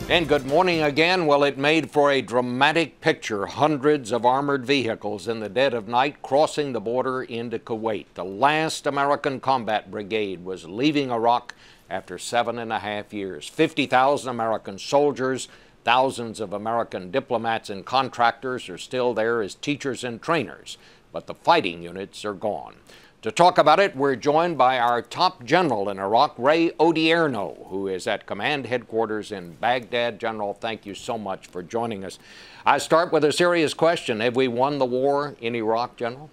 And good morning again. Well, it made for a dramatic picture. Hundreds of armored vehicles in the dead of night crossing the border into Kuwait. The last American combat brigade was leaving Iraq after 7.5 years. 50,000 American soldiers, thousands of American diplomats and contractors are still there as teachers and trainers, but the fighting units are gone. To talk about it, we're joined by our top general in Iraq, Ray Odierno, who is at command headquarters in Baghdad. General, thank you so much for joining us. I start with a serious question. Have we won the war in Iraq, General?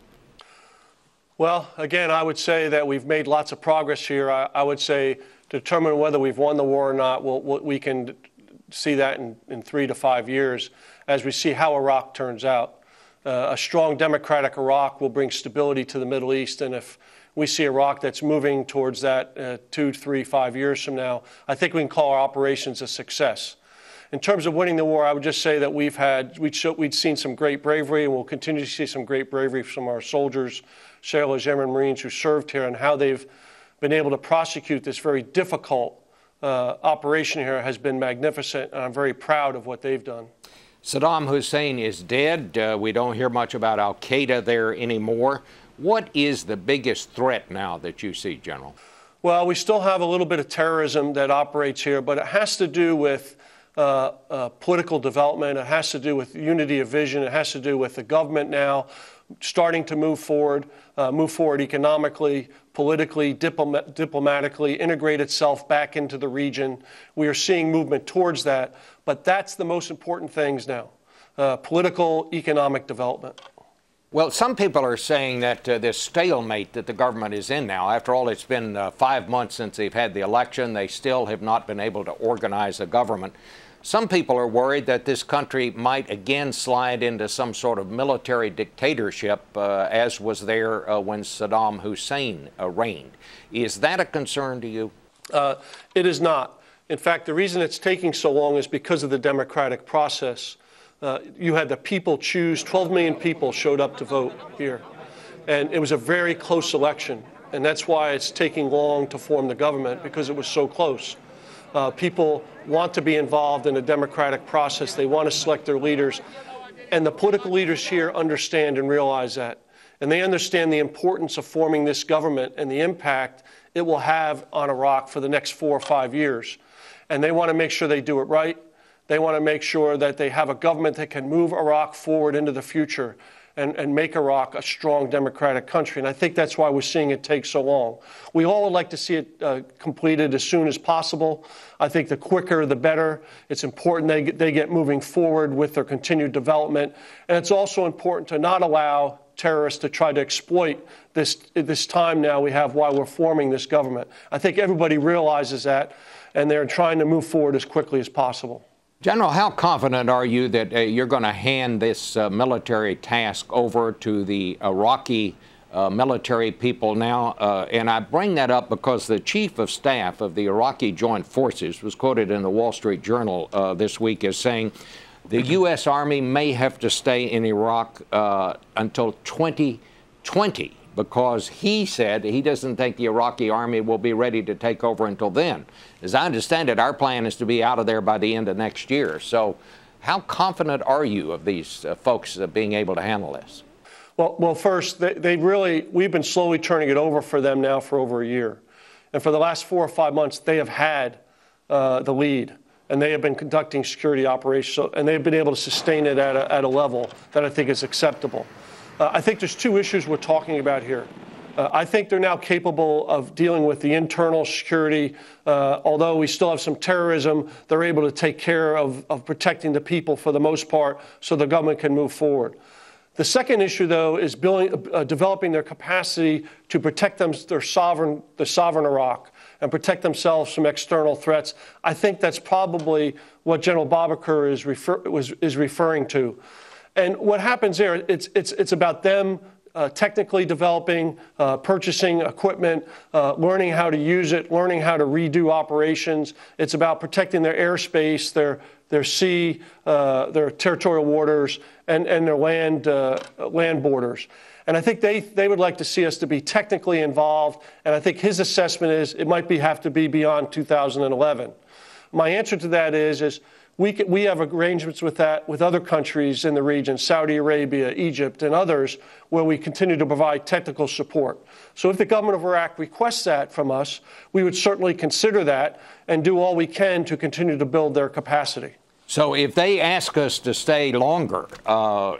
Well, again, I would say that we've made lots of progress here. I would say to determine whether we've won the war or not, we can see that in 3 to 5 years as we see how Iraq turns out. A strong democratic Iraq will bring stability to the Middle East, and if we see Iraq that's moving towards that 2, 3, 5 years from now, I think we can call our operations a success. In terms of winning the war, I would just say that we'd seen some great bravery, and we'll continue to see some great bravery from our soldiers, sailors, airmen, Marines who served here, and how they've been able to prosecute this very difficult operation here has been magnificent, and I'm very proud of what they've done. Saddam Hussein is dead. We don't hear much about al-Qaeda there anymore. What is the biggest threat now that you see, General? Well, we still have a little bit of terrorism that operates here, but it has to do with political development. It has to do with unity of vision. It has to do with the government now starting to move forward economically, politically, diplomatically, integrate itself back into the region. We are seeing movement towards that, but that's the most important things now, political, economic development. Well, some people are saying that this stalemate that the government is in now, after all, it's been 5 months since they've had the election, they still have not been able to organize a government. Some people are worried that this country might again slide into some sort of military dictatorship, as was there when Saddam Hussein reigned. Is that a concern to you? It is not. In fact, the reason it's taking so long is because of the democratic process. You had the people choose. 12 million people showed up to vote here. And it was a very close election. And that's why it's taking long to form the government, because it was so close. People want to be involved in a democratic process. They want to select their leaders. And the political leaders here understand and realize that. And they understand the importance of forming this government and the impact it will have on Iraq for the next 4 or 5 years. And they want to make sure they do it right. They want to make sure that they have a government that can move Iraq forward into the future and make Iraq a strong democratic country. And I think that's why we're seeing it take so long. We all would like to see it completed as soon as possible. I think the quicker, the better. It's important they get moving forward with their continued development. And it's also important to not allow terrorists to try to exploit this time now we have while we're forming this government. I think everybody realizes that, and they're trying to move forward as quickly as possible. General, how confident are you that you're going to hand this military task over to the Iraqi military people now? And I bring that up because the chief of staff of the Iraqi Joint Forces was quoted in the Wall Street Journal this week as saying the U.S. Army may have to stay in Iraq until 2020. Because he said he doesn't think the Iraqi Army will be ready to take over until then. As I understand it, our plan is to be out of there by the end of next year. So how confident are you of these folks being able to handle this? Well, first, we've been slowly turning it over for them now for over a year. And for the last 4 or 5 months, they have had the lead. And they have been conducting security operations, and they've been able to sustain it at a level that I think is acceptable. I think there's 2 issues we're talking about here. I think they're now capable of dealing with the internal security. Although we still have some terrorism, they're able to take care of protecting the people for the most part so the government can move forward. The second issue, though, is developing their capacity to protect the sovereign Iraq and protect themselves from external threats. I think that's probably what General Babaker is referring to. And what happens there, it's about them technically developing, purchasing equipment, learning how to use it, learning how to redo operations. It's about protecting their airspace, their sea, their territorial waters, and their land borders. And I think they would like to see us to be technically involved. And I think his assessment is it might have to be beyond 2011. My answer to that is we have arrangements with that with other countries in the region, Saudi Arabia, Egypt, and others, where we continue to provide technical support. So if the government of Iraq requests that from us, we would certainly consider that and do all we can to continue to build their capacity. So if they ask us to stay longer,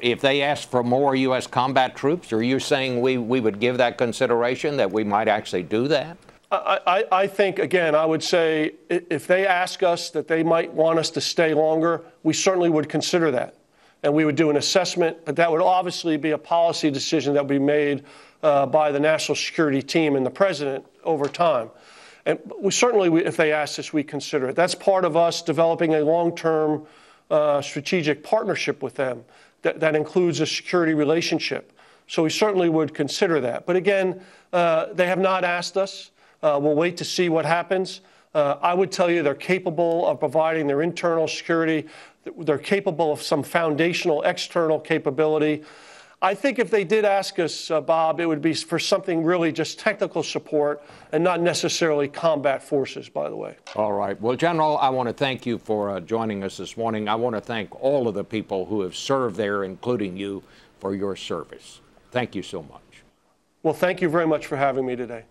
if they ask for more U.S. combat troops, are you saying we would give that consideration, that we might actually do that? I think, again, I would say if they ask us that they might want us to stay longer, we certainly would consider that. And we would do an assessment, but that would obviously be a policy decision that would be made by the national security team and the president over time. And we certainly, if they ask us, we consider it. That's part of us developing a long-term strategic partnership with them that includes a security relationship. So we certainly would consider that. But again, they have not asked us. We'll wait to see what happens. I would tell you they're capable of providing their internal security. They're capable of some foundational external capability. I think if they did ask us, Bob, it would be for something really just technical support and not necessarily combat forces, by the way. All right. Well, General, I want to thank you for joining us this morning. I want to thank all of the people who have served there, including you, for your service. Thank you so much. Well, thank you very much for having me today.